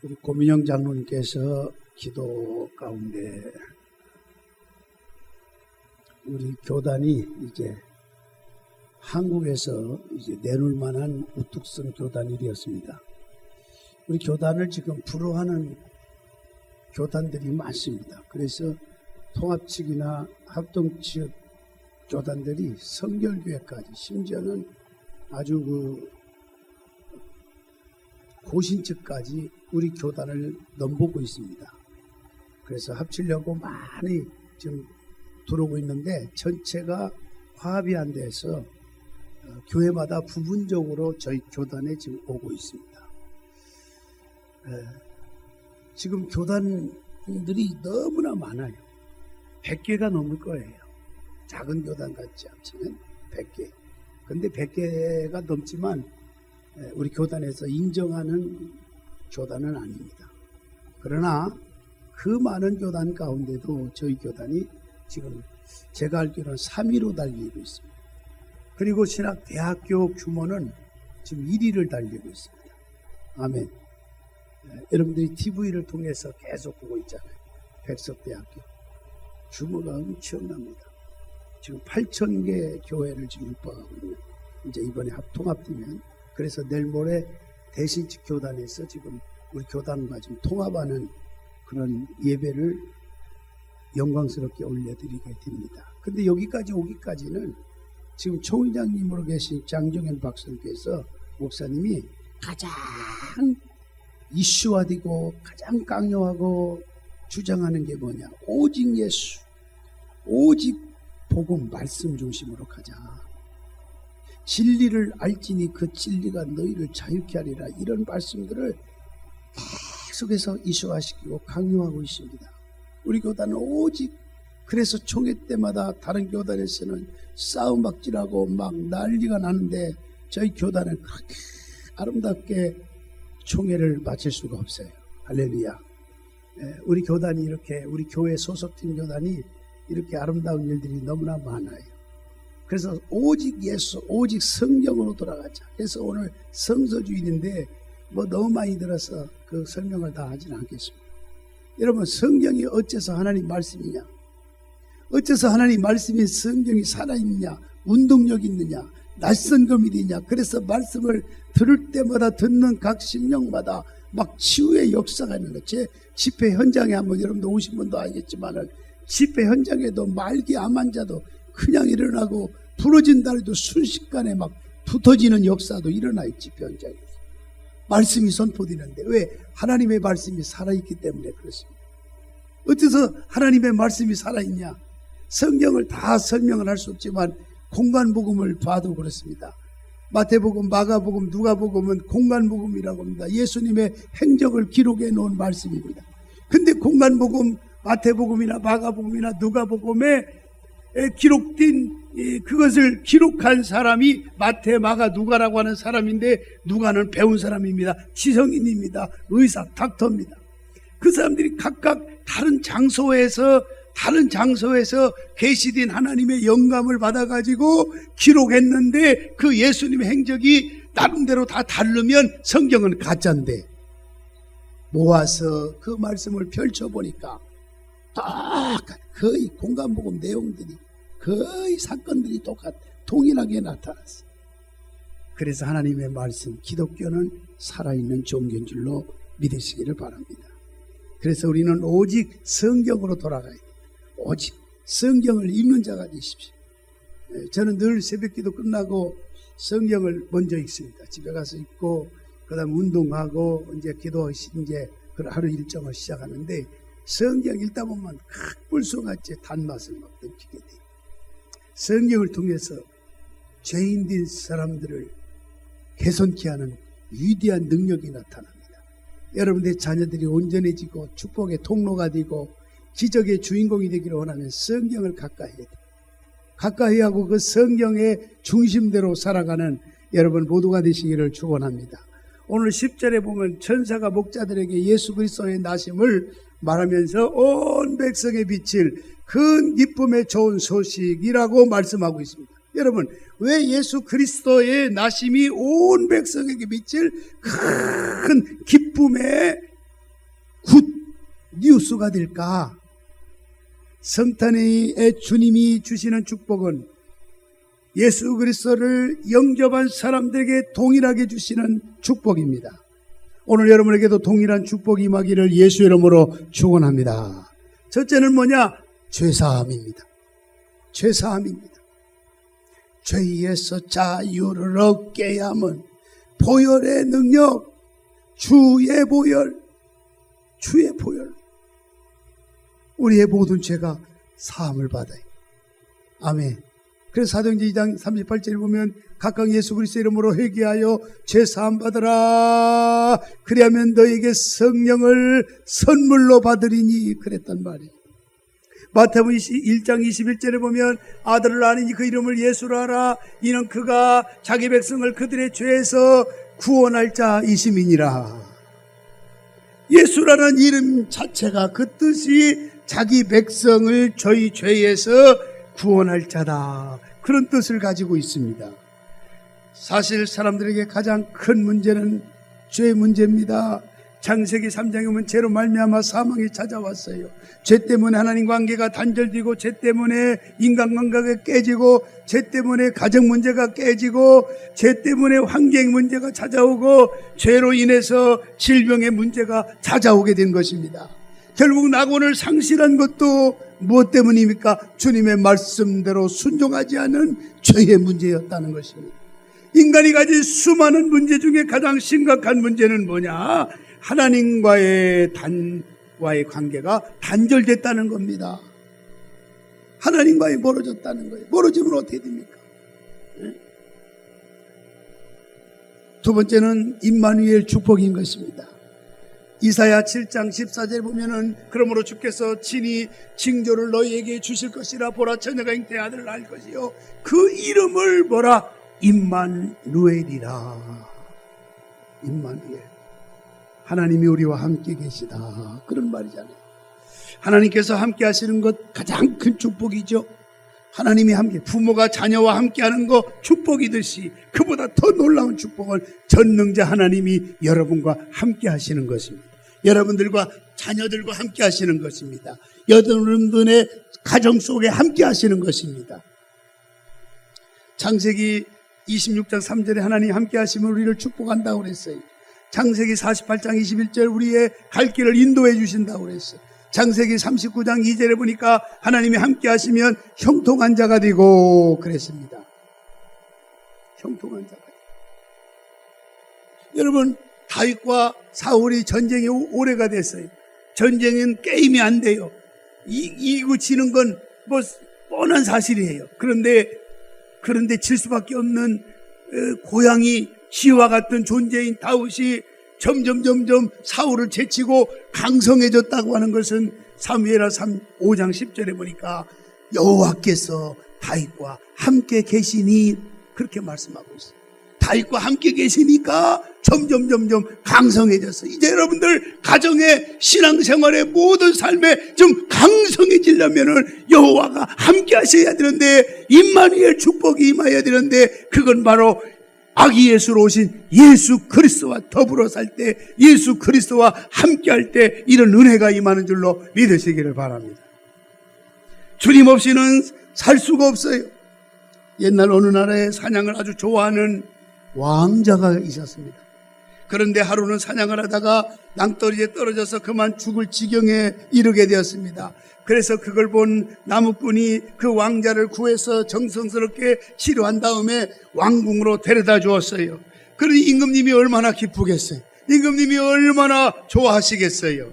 우리 고민영 장로님께서 기도 가운데 우리 교단이 이제 한국에서 이제 내놓을 만한 우뚝 선 교단이 되었습니다. 우리 교단을 지금 불허하는 교단들이 많습니다. 그래서 통합 측이나 합동 측 교단들이 성결교회까지 심지어는 아주 고신 측까지 우리 교단을 넘보고 있습니다. 그래서 합치려고 많이 지금 들어오고 있는데 전체가 화합이 안 돼서 교회마다 부분적으로 저희 교단에 지금 오고 있습니다. 지금 교단들이 너무나 많아요. 100개가 넘을 거예요. 작은 교단 같이 합치면 100개. 근데 100개가 넘지만 우리 교단에서 인정하는 교단은 아닙니다. 그러나 그 많은 교단 가운데도 저희 교단이 지금 제가 알기로는 3위로 달리고 있습니다. 그리고 신학대학교 규모는 지금 1위를 달리고 있습니다. 아멘. 여러분들이 TV를 통해서 계속 보고 있잖아요. 백석대학교. 규모가 엄청납니다. 지금 8,000개 교회를 지금 육박하고 있는, 이제 이번에 통합되면, 그래서 내일 모레 대신직 교단에서 지금 우리 교단과 지금 통합하는 그런 예배를 영광스럽게 올려드리게 됩니다. 근데 여기까지 오기까지는 지금 총회장님으로 계신 장정현 박사님께서 목사님이 가장 이슈화되고 가장 강요하고 주장하는 게 뭐냐? 오직 예수, 오직 복음 말씀 중심으로 가자. 진리를 알지니 그 진리가 너희를 자유케 하리라. 이런 말씀들을 계속해서 이슈화시키고 강요하고 있습니다. 우리 교단은 오직, 그래서 총회 때마다 다른 교단에서는 싸움박질하고 막 난리가 나는데 저희 교단은 그렇게 아름답게 총회를 마칠 수가 없어요. 할렐루야. 우리 교단이 이렇게, 우리 교회 소속된 교단이 이렇게 아름다운 일들이 너무나 많아요. 그래서 오직 예수, 오직 성경으로 돌아가자. 그래서 오늘 성서주일인데 뭐 너무 많이 들어서 그 설명을 다 하지는 않겠습니다. 여러분, 성경이 어째서 하나님 말씀이냐? 어째서 하나님 말씀인 성경이 살아있느냐? 운동력 있느냐? 낯선 검이 되냐? 그래서 말씀을 들을 때마다 듣는 각 심령마다 막 치유의 역사가 있는 거예요. 제 집회 현장에 한번 여러분도 오신 분도 알겠지만은 집회 현장에도 말기 암 환자도 그냥 일어나고 부러진 다리도 순식간에 막 붙어지는 역사도 일어나요. 집회 현장에서. 말씀이 선포되는데 왜? 하나님의 말씀이 살아있기 때문에 그렇습니다. 어째서 하나님의 말씀이 살아있냐? 성경을 다 설명을 할 수 없지만 공간복음을 봐도 그렇습니다. 마태복음, 마가복음, 누가복음은 공간복음이라고 합니다. 예수님의 행적을 기록해 놓은 말씀입니다. 근데 공간복음, 마태복음이나 마가복음이나 누가복음에 기록된 그것을 기록한 사람이 마태, 마가, 누가라고 하는 사람인데 누가는 배운 사람입니다. 지성인입니다. 의사, 닥터입니다. 그 사람들이 각각 다른 장소에서 계시된 하나님의 영감을 받아가지고 기록했는데 그 예수님의 행적이 나름대로 다 다르면 성경은 가짜인데 모아서 그 말씀을 펼쳐보니까 거의 공간복음 내용들이 거의 사건들이 동일하게 나타났어요. 그래서 하나님의 말씀, 기독교는 살아있는 종교인 줄로 믿으시기를 바랍니다. 그래서 우리는 오직 성경으로 돌아가야 돼요. 오직 성경을 읽는 자가 되십시오. 저는 늘 새벽기도 끝나고 성경을 먼저 읽습니다. 집에 가서 읽고 그 다음 운동하고 이제 기도 이제 그 하루 일정을 시작하는데 성경 읽다 보면 꿀송같이 단맛을 막 느끼게 돼요. 성경을 통해서 죄인된 사람들을 개선케 하는 위대한 능력이 나타납니다. 여러분들의 자녀들이 온전해지고 축복의 통로가 되고 기적의 주인공이 되기를 원하면 성경을 가까이 해야 돼요. 가까이 하고 그 성경의 중심대로 살아가는 여러분 모두가 되시기를 축원합니다. 오늘 10절에 보면 천사가 목자들에게 예수 그리스도의 나심을 말하면서 온 백성에 비칠 큰 기쁨의 좋은 소식이라고 말씀하고 있습니다. 여러분, 왜 예수 그리스도의 나심이 온 백성에게 비칠 큰 기쁨의 굿 뉴스가 될까? 성탄의 주님이 주시는 축복은 예수 그리스도를 영접한 사람들에게 동일하게 주시는 축복입니다. 오늘 여러분에게도 동일한 축복이 임하기를 예수 이름으로 축원합니다. 첫째는 뭐냐? 죄사함입니다. 죄사함입니다. 죄에서 자유를 얻게 함은 보혈의 능력, 주의 보혈, 주의 보혈. 우리의 모든 죄가 사함을 받아요. 아멘. 그래서 사도행전 2장 38절에 보면 각각 예수 그리스도 이름으로 회개하여 죄 사함 받으라. 그리하면 너에게 성령을 선물로 받으리니 그랬단 말이에요. 마태복음 1장 21절에 보면 아들을 아니니 그 이름을 예수로 하라. 이는 그가 자기 백성을 그들의 죄에서 구원할 자이심이니라. 예수라는 이름 자체가 그 뜻이 자기 백성을 저희 죄에서 구원할 자다. 그런 뜻을 가지고 있습니다. 사실 사람들에게 가장 큰 문제는 죄 문제입니다. 창세기 3장에 보면 죄로 말미암아 사망이 찾아왔어요. 죄 때문에 하나님 관계가 단절되고, 죄 때문에 인간관계가 깨지고, 죄 때문에 가정 문제가 깨지고, 죄 때문에 환경 문제가 찾아오고, 죄로 인해서 질병의 문제가 찾아오게 된 것입니다. 결국 낙원을 상실한 것도 무엇 때문입니까? 주님의 말씀대로 순종하지 않은 죄의 문제였다는 것입니다. 인간이 가진 수많은 문제 중에 가장 심각한 문제는 뭐냐? 하나님과의 관계가 단절됐다는 겁니다. 하나님과의 멀어졌다는 거예요. 멀어지면 어떻게 됩니까? 두 번째는 임마누엘 축복인 것입니다. 이사야 7장 14절에 보면은 그러므로 주께서 친히 징조를 너희에게 주실 것이라. 보라, 처녀가 잉태의 아들을 낳을 것이요 그 이름을 뭐라? 임마누엘이라. 임마누엘. 하나님이 우리와 함께 계시다. 그런 말이잖아요. 하나님께서 함께 하시는 것 가장 큰 축복이죠. 하나님이 함께, 부모가 자녀와 함께 하는 거 축복이듯이 그보다 더 놀라운 축복은 전능자 하나님이 여러분과 함께 하시는 것입니다. 여러분들과 자녀들과 함께 하시는 것입니다. 여러분들의 가정 속에 함께 하시는 것입니다. 창세기 26장 3절에 하나님 함께 하시면 우리를 축복한다고 그랬어요. 창세기 48장 21절 우리의 갈 길을 인도해 주신다고 그랬어요. 창세기 39장 2절에 보니까 하나님이 함께 하시면 형통한 자가 되고 그랬습니다. 형통한 자가 되고. 여러분, 다윗과 사울이 전쟁이 오래가 됐어요. 전쟁은 게임이 안 돼요. 이기고 지는 건 뭐 뻔한 사실이에요. 그런데 질 수밖에 없는 고양이 쥐와 같은 존재인 다윗이 점점 사울을 제치고 강성해졌다고 하는 것은 사무엘하 5장 10절에 보니까 여호와께서 다윗과 함께 계시니 그렇게 말씀하고 있어요. 다윗과 함께 계시니까 점점 강성해졌어요. 이제 여러분들 가정의 신앙생활의 모든 삶에 좀 강성해지려면은 여호와가 함께 하셔야 되는데, 임마누엘 축복이 임해야 되는데, 그건 바로 아기 예수로 오신 예수 그리스도와 더불어 살 때, 예수 그리스도와 함께 할 때 이런 은혜가 임하는 줄로 믿으시기를 바랍니다. 주님 없이는 살 수가 없어요. 옛날 어느 나라에 사냥을 아주 좋아하는 왕자가 있었습니다. 그런데 하루는 사냥을 하다가 낭떠러지에 떨어져서 그만 죽을 지경에 이르게 되었습니다. 그래서 그걸 본 나무꾼이 그 왕자를 구해서 정성스럽게 치료한 다음에 왕궁으로 데려다 주었어요. 그러니 임금님이 얼마나 기쁘겠어요. 임금님이 얼마나 좋아하시겠어요.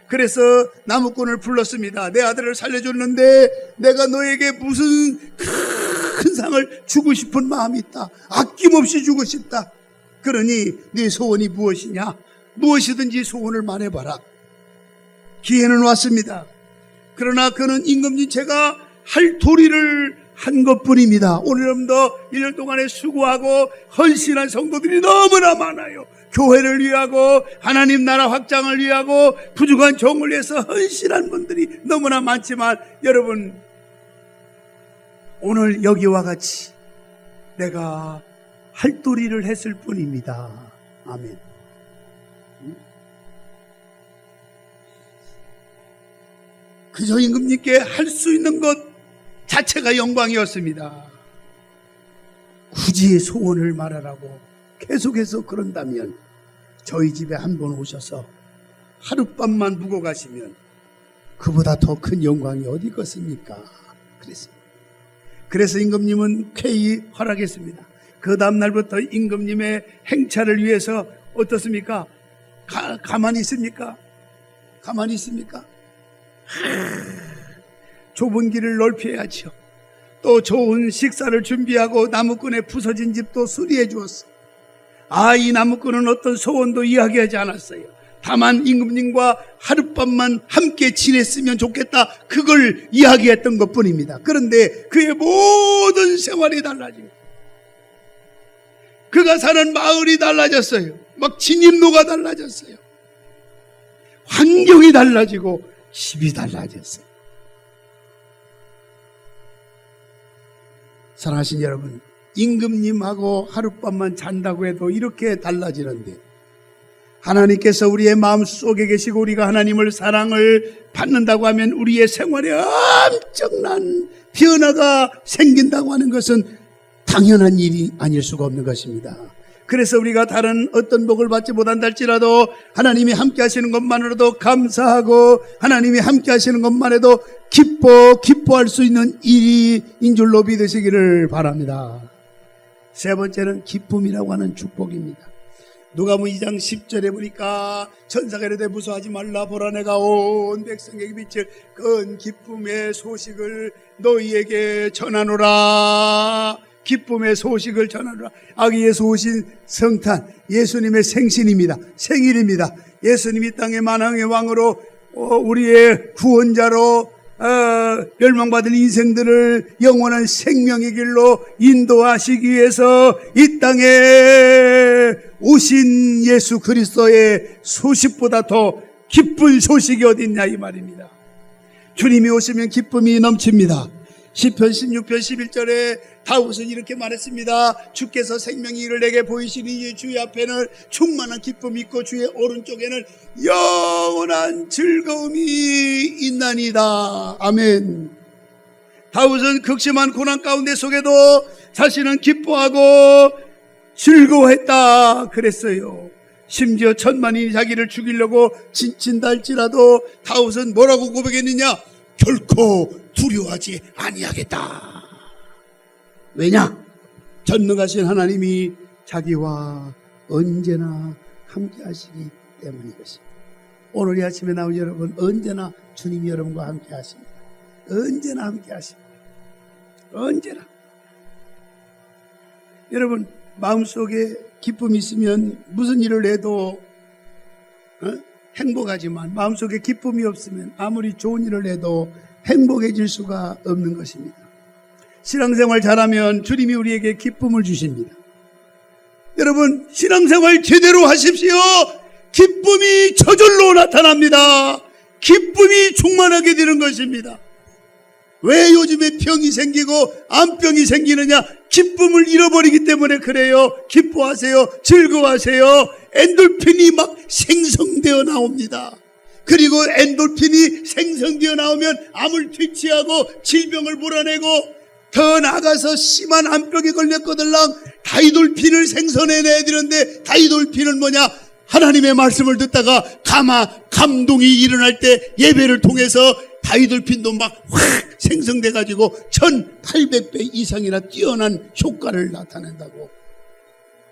그래서 나무꾼을 불렀습니다. 내 아들을 살려줬는데 내가 너에게 무슨 큰 상을 주고 싶은 마음이 있다. 아낌없이 주고 싶다. 그러니 네 소원이 무엇이냐? 무엇이든지 소원을 말해봐라. 기회는 왔습니다. 그러나 그는 임금님, 제가 할 도리를 한 것뿐입니다. 오늘 여러분도 1년 동안에 수고하고 헌신한 성도들이 너무나 많아요. 교회를 위하고 하나님 나라 확장을 위하고 부족한 종을 위해서 헌신한 분들이 너무나 많지만, 여러분, 오늘 여기와 같이 내가 할 도리를 했을 뿐입니다. 아멘. 그저 임금님께 할 수 있는 것 자체가 영광이었습니다. 굳이 소원을 말하라고 계속해서 그런다면 저희 집에 한번 오셔서 하룻밤만 묵어 가시면 그보다 더 큰 영광이 어디 있겠습니까? 그래서 임금님은 쾌히 허락했습니다. 그 다음날부터 임금님의 행차를 위해서 어떻습니까? 가만히 있습니까? 가만히 있습니까? 좁은 길을 넓혀야죠. 또 좋은 식사를 준비하고 나무꾼의 부서진 집도 수리해 주었어. 이 나무꾼은 어떤 소원도 이야기하지 않았어요. 다만 임금님과 하룻밤만 함께 지냈으면 좋겠다, 그걸 이야기했던 것뿐입니다. 그런데 그의 모든 생활이 달라집니다. 그가 사는 마을이 달라졌어요. 막 진입로가 달라졌어요. 환경이 달라지고 집이 달라졌어요. 사랑하신 여러분, 임금님하고 하룻밤만 잔다고 해도 이렇게 달라지는데, 하나님께서 우리의 마음속에 계시고 우리가 하나님을 사랑을 받는다고 하면 우리의 생활에 엄청난 변화가 생긴다고 하는 것은 당연한 일이 아닐 수가 없는 것입니다. 그래서 우리가 다른 어떤 복을 받지 못한다 할지라도 하나님이 함께 하시는 것만으로도 감사하고, 하나님이 함께 하시는 것만 해도 기뻐할 수 있는 일인 줄로 믿으시기를 바랍니다. 세 번째는 기쁨이라고 하는 축복입니다. 누가복음 2장 10절에 보니까 천사가 이르되 무서워하지 말라, 보라 내가 온 백성에게 비칠 큰 기쁨의 소식을 너희에게 전하노라. 기쁨의 소식을 전하노라. 아기 예수 오신 성탄, 예수님의 생신입니다. 생일입니다. 예수님이 땅의 만왕의 왕으로 우리의 구원자로 멸망받은 인생들을 영원한 생명의 길로 인도하시기 위해서 이 땅에 오신 예수 그리스도의 소식보다 더 기쁜 소식이 어디 있냐 이 말입니다. 주님이 오시면 기쁨이 넘칩니다. 시편 16편 11절에 다윗은 이렇게 말했습니다. 주께서 생명의 길을 내게 보이시니 주의 앞에는 충만한 기쁨이 있고 주의 오른쪽에는 영원한 즐거움이 있나니다. 아멘. 다윗은 극심한 고난 가운데 속에도 자신은 기뻐하고 즐거워했다 그랬어요. 심지어 천만인이 자기를 죽이려고 진친다 할지라도 다윗은 뭐라고 고백했느냐? 결코 두려워하지 아니하겠다. 왜냐? 전능하신 하나님이 자기와 언제나 함께 하시기 때문인 것입니다. 오늘 이 아침에 나온 여러분, 언제나 주님이 여러분과 함께 하십니다. 언제나 함께 하십니다. 언제나. 여러분, 마음속에 기쁨이 있으면 무슨 일을 해도 행복하지만, 마음속에 기쁨이 없으면 아무리 좋은 일을 해도 행복해질 수가 없는 것입니다. 신앙생활 잘하면 주님이 우리에게 기쁨을 주십니다. 여러분, 신앙생활 제대로 하십시오. 기쁨이 저절로 나타납니다. 기쁨이 충만하게 되는 것입니다. 왜 요즘에 병이 생기고 암병이 생기느냐? 기쁨을 잃어버리기 때문에 그래요. 기뻐하세요. 즐거워하세요. 엔돌핀이 막 생성되어 나옵니다. 그리고 엔돌핀이 생성되어 나오면 암을 퇴치하고 질병을 몰아내고, 더 나아가서 심한 암병에 걸렸거들랑 다이돌핀을 생성해내야 되는데, 다이돌핀은 뭐냐? 하나님의 말씀을 듣다가 감동이 일어날 때 예배를 통해서 다이돌핀도 막 확 생성돼가지고 1800배 이상이나 뛰어난 효과를 나타낸다고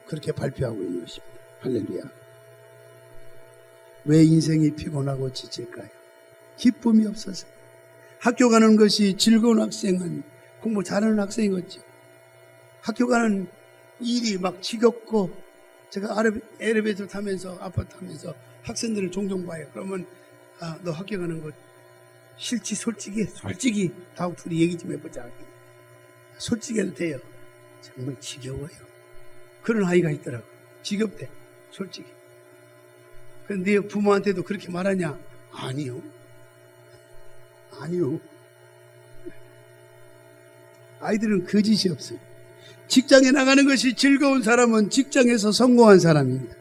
그렇게 발표하고 있는 것입니다. 할렐루야. 왜 인생이 피곤하고 지칠까요? 기쁨이 없어서. 학교 가는 것이 즐거운 학생은 공부 잘하는 학생이겠죠. 학교 가는 일이 막 지겹고, 제가 엘리베이터 타면서, 아파트 타면서 학생들을 종종 봐요. 그러면 너 학교 가는 거 싫지? 솔직히 다음 둘이 얘기 좀 해보자. 솔직히 해도 돼요. 정말 지겨워요. 그런 아이가 있더라고. 지겹대, 솔직히. 근데 네 부모한테도 그렇게 말하냐? 아니요. 아이들은 거짓이 없어요. 직장에 나가는 것이 즐거운 사람은 직장에서 성공한 사람입니다.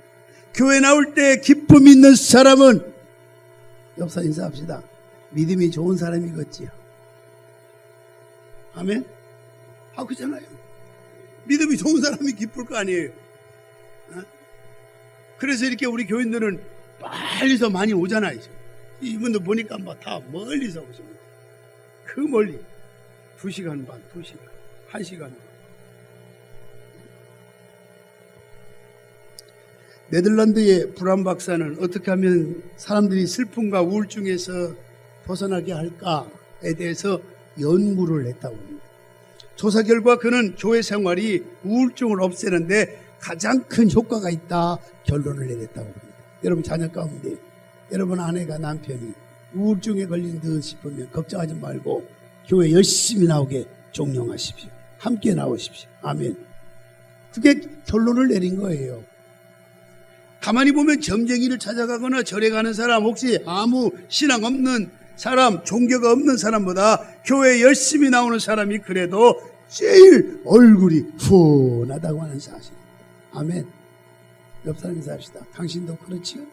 교회 나올 때 기쁨 있는 사람은, 옆사 인사합시다. 믿음이 좋은 사람이겠지요. 아멘? 그잖아요. 믿음이 좋은 사람이 기쁠 거 아니에요. 그래서 이렇게 우리 교인들은 멀리서 많이 오잖아요. 이분들 보니까 다 멀리서 오십니다. 그 멀리 2시간 반, 2시간, 1시간 반. 네덜란드의 브람 박사는 어떻게 하면 사람들이 슬픔과 우울증에서 벗어나게 할까에 대해서 연구를 했다고 합니다. 조사 결과 그는 교회 생활이 우울증을 없애는데 가장 큰 효과가 있다 결론을 내렸다고 합니다. 여러분 자녀 가운데 여러분 아내가 남편이 우울증에 걸린 듯 싶으면 걱정하지 말고 교회 열심히 나오게 종용하십시오. 함께 나오십시오. 아멘. 그게 결론을 내린 거예요. 가만히 보면 점쟁이를 찾아가거나 절에 가는 사람, 혹시 아무 신앙 없는 사람, 종교가 없는 사람보다 교회에 열심히 나오는 사람이 그래도 제일 얼굴이 푸근하다고 하는 사실. 아멘. 옆 사람 인사합시다. 당신도 그렇지요?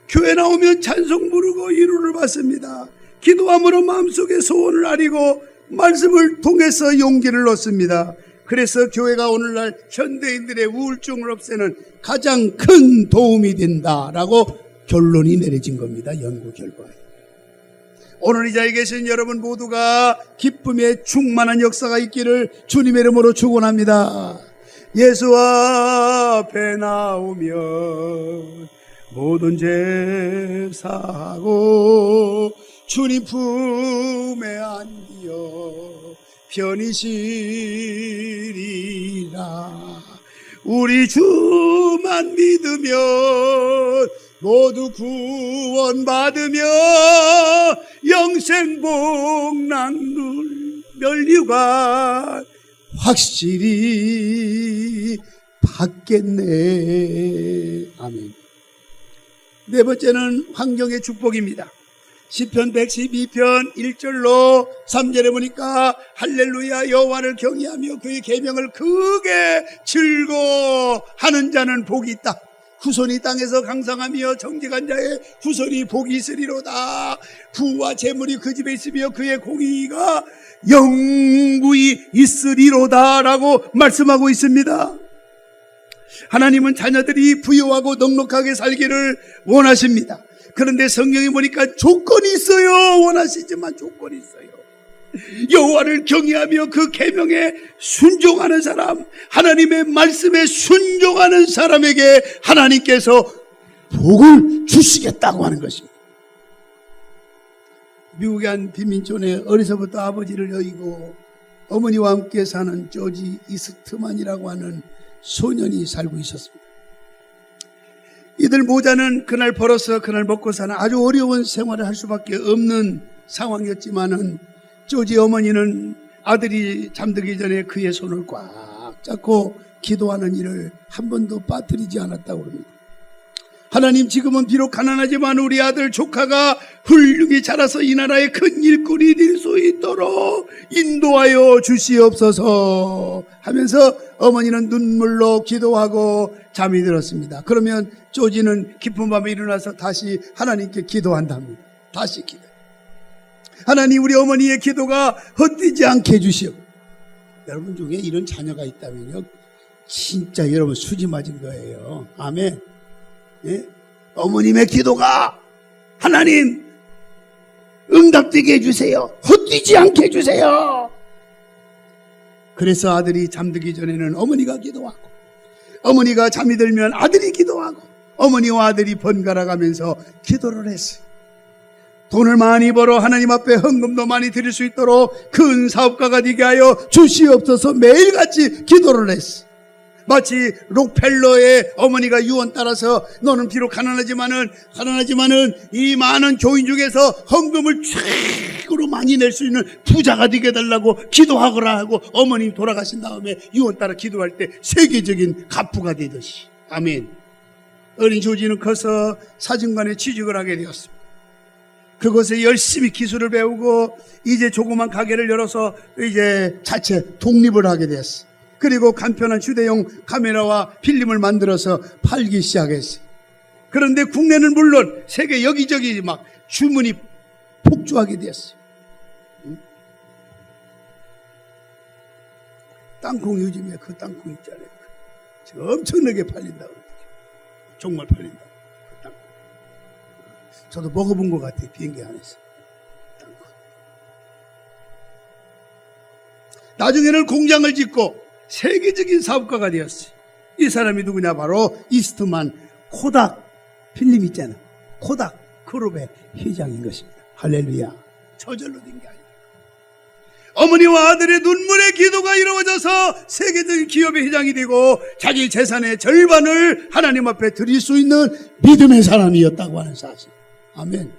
교회 나오면 찬송 부르고 위로를 받습니다. 기도함으로 마음속에 소원을 아리고 말씀을 통해서 용기를 얻습니다. 그래서 교회가 오늘날 현대인들의 우울증을 없애는 가장 큰 도움이 된다라고 결론이 내려진 겁니다. 연구 결과에. 오늘 이 자리에 계신 여러분 모두가 기쁨의 충만한 역사가 있기를 주님의 이름으로 축원합니다. 예수 앞에 나오면 모든 죄 사하고 주님 품에 안기어 편히 쉬리라. 우리 주만 믿으면 모두 구원받으며 영생복락룰 멸류관 확실히 받겠네. 아멘. 네 번째는 환경의 축복입니다. 시편 112편 1절로 3절에 보니까 할렐루야 여호와를 경외하며 그의 계명을 크게 즐거워하는 자는 복이 있다. 후손이 땅에서 강성하며 정직한 자의 후손이 복이 있으리로다. 부와 재물이 그 집에 있으며 그의 공의가 영구히 있으리로다 라고 말씀하고 있습니다. 하나님은 자녀들이 부유하고 넉넉하게 살기를 원하십니다. 그런데 성경에 보니까 조건이 있어요. 원하시지만 조건이 있어요. 여호와를 경외하며 그 계명에 순종하는 사람, 하나님의 말씀에 순종하는 사람에게 하나님께서 복을 주시겠다고 하는 것입니다. 미국의 한 빈민촌에 어려서부터 아버지를 여의고 어머니와 함께 사는 조지 이스트만이라고 하는 소년이 살고 있었습니다. 이들 모자는 그날 벌어서 그날 먹고 사는 아주 어려운 생활을 할 수밖에 없는 상황이었지만은 조지 어머니는 아들이 잠들기 전에 그의 손을 꽉 잡고 기도하는 일을 한 번도 빠뜨리지 않았다고 합니다. 하나님, 지금은 비록 가난하지만 우리 아들 조카가 훌륭히 자라서 이 나라의 큰 일꾼이 될 수 있도록 인도하여 주시옵소서 하면서 어머니는 눈물로 기도하고 잠이 들었습니다. 그러면 조지는 깊은 밤에 일어나서 다시 하나님께 기도한답니다. 다시 기도. 하나님, 우리 어머니의 기도가 헛되지 않게 해주시오. 여러분 중에 이런 자녀가 있다면요, 진짜 여러분 수지 맞은 거예요. 아멘. 예? 어머님의 기도가 하나님 응답되게 해주세요. 헛되지 않게 해주세요. 그래서 아들이 잠들기 전에는 어머니가 기도하고, 어머니가 잠이 들면 아들이 기도하고, 어머니와 아들이 번갈아 가면서 기도를 했어요. 돈을 많이 벌어 하나님 앞에 헌금도 많이 드릴 수 있도록 큰 사업가가 되게 하여 주시옵소서 매일같이 기도를 했어요. 마치 록펠러의 어머니가 유언 따라서 너는 비록 가난하지만은 이 많은 교인 중에서 헌금을 최고로 많이 낼 수 있는 부자가 되게 해달라고 기도하거라 하고 어머니 돌아가신 다음에 유언 따라 기도할 때 세계적인 갑부가 되듯이. 아멘. 어린 조지는 커서 사진관에 취직을 하게 되었습니다. 그곳에 열심히 기술을 배우고 이제 조그만 가게를 열어서 이제 자체 독립을 하게 되었어요. 그리고 간편한 휴대용 카메라와 필름을 만들어서 팔기 시작했어요. 그런데 국내는 물론 세계 여기저기 막 주문이 폭주하게 되었어요. 땅콩 요즘에 그 땅콩 있잖아요. 엄청나게 팔린다고 그러죠. 정말 팔린다. 그 땅콩. 저도 먹어본 것 같아요. 비행기 안에서. 땅콩. 나중에는 공장을 짓고 세계적인 사업가가 되었어요. 이 사람이 누구냐? 바로 이스트만 코닥 필름 있잖아. 코닥 그룹의 회장인 것입니다. 할렐루야. 저절로 된 게 아니에요. 어머니와 아들의 눈물의 기도가 이루어져서 세계적인 기업의 회장이 되고 자기 재산의 절반을 하나님 앞에 드릴 수 있는 믿음의 사람이었다고 하는 사실. 아멘.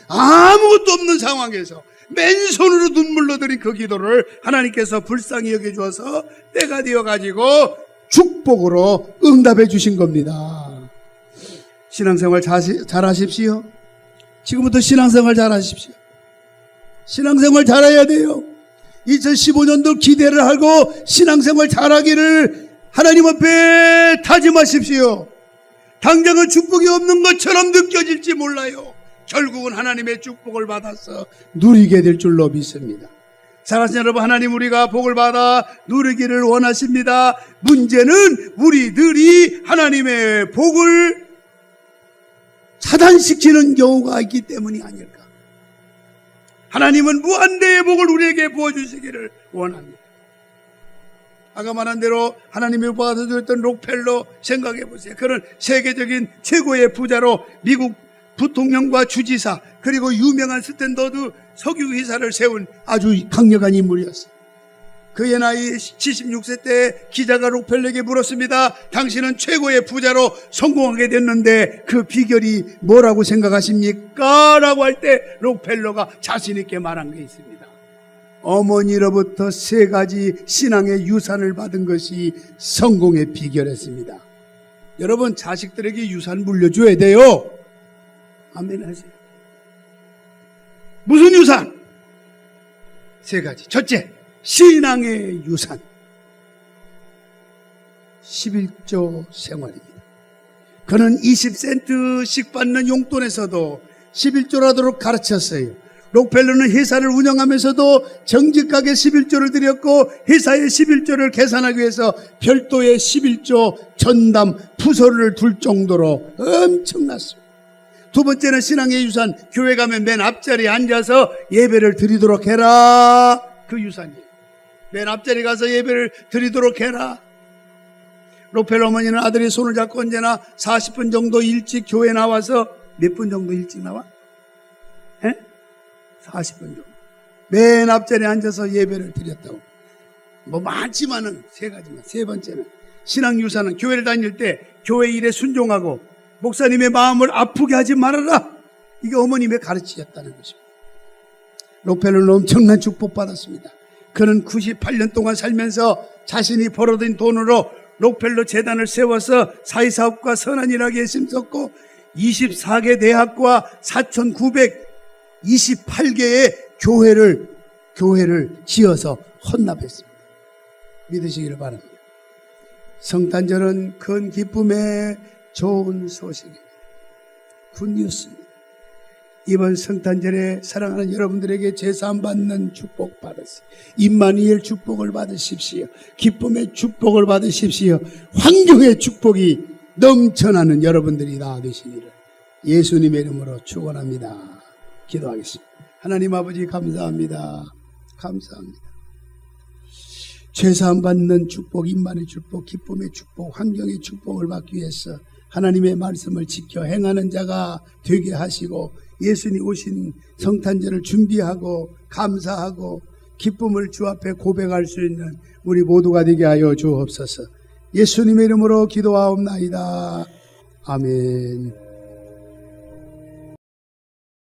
아무것도 없는 상황에서 맨손으로 눈물로 드린 그 기도를 하나님께서 불쌍히 여겨주어서 때가 되어가지고 축복으로 응답해 주신 겁니다. 신앙생활 잘하십시오. 지금부터 신앙생활 잘하십시오. 신앙생활 잘해야 돼요. 2015년도 기대를 하고 신앙생활 잘하기를 하나님 앞에 다짐하십시오. 당장은 축복이 없는 것처럼 느껴질지 몰라요. 결국은 하나님의 축복을 받아서 누리게 될 줄로 믿습니다. 사랑하는 여러분, 하나님 우리가 복을 받아 누리기를 원하십니다. 문제는 우리들이 하나님의 복을 차단시키는 경우가 있기 때문이 아닐까. 하나님은 무한대의 복을 우리에게 부어주시기를 원합니다. 아까 말한 대로 하나님이 받아주셨던 록펠러 생각해 보세요. 그런 세계적인 최고의 부자로 미국 부통령과 주지사 그리고 유명한 스탠더드 석유 회사를 세운 아주 강력한 인물이었어요. 그의 나이 76세 때 기자가 록펠러에게 물었습니다. 당신은 최고의 부자로 성공하게 됐는데 그 비결이 뭐라고 생각하십니까? 라고 할 때 록펠러가 자신 있게 말한 게 있습니다. 어머니로부터 3가지 신앙의 유산을 받은 것이 성공의 비결이었습니다. 여러분, 자식들에게 유산 물려줘야 돼요. 아멘 하세요. 무슨 유산? 3가지. 첫째, 신앙의 유산. 11조 생활입니다. 그는 20센트씩 받는 용돈에서도 11조라도록 가르쳤어요. 록펠러는 회사를 운영하면서도 정직하게 11조를 드렸고 회사의 11조를 계산하기 위해서 별도의 11조 전담 부서를 둘 정도로 엄청났습니다. 두 번째는 신앙의 유산. 교회 가면 맨 앞자리에 앉아서 예배를 드리도록 해라. 그 유산이에요. 맨 앞자리 가서 예배를 드리도록 해라. 록펠러 어머니는 아들이 손을 잡고 언제나 40분 정도 일찍 교회에 나와서 몇 분 정도 일찍 나와? 40분 정도. 맨 앞자리에 앉아서 예배를 드렸다고. 뭐 많지만은 3가지만. 3번째는 신앙 유산은 교회를 다닐 때 교회 일에 순종하고 목사님의 마음을 아프게 하지 말아라. 이게 어머님의 가르치였다는 것입니다. 록펠러는 엄청난 축복받았습니다. 그는 98년 동안 살면서 자신이 벌어들인 돈으로 록펠러 재단을 세워서 사회사업과 선한 일하기에 힘썼고 24개 대학과 4,928개의 교회를 지어서 헌납했습니다. 믿으시기를 바랍니다. 성탄절은 큰 기쁨의 좋은 소식입니다. 굿뉴스입니다. 이번 성탄절에 사랑하는 여러분들에게 제사함 받는 축복 받으세요. 임마누엘 축복을 받으십시오. 기쁨의 축복을 받으십시오. 환경의 축복이 넘쳐나는 여러분들이 다 되시기를 예수님의 이름으로 축원합니다. 기도하겠습니다. 하나님 아버지 감사합니다. 감사합니다. 제사함 받는 축복, 임마누엘 축복, 기쁨의 축복, 환경의 축복을 받기 위해서 하나님의 말씀을 지켜 행하는 자가 되게 하시고 예수님 오신 성탄절을 준비하고 감사하고 기쁨을 주 앞에 고백할 수 있는 우리 모두가 되게 하여 주옵소서. 예수님의 이름으로 기도하옵나이다. 아멘.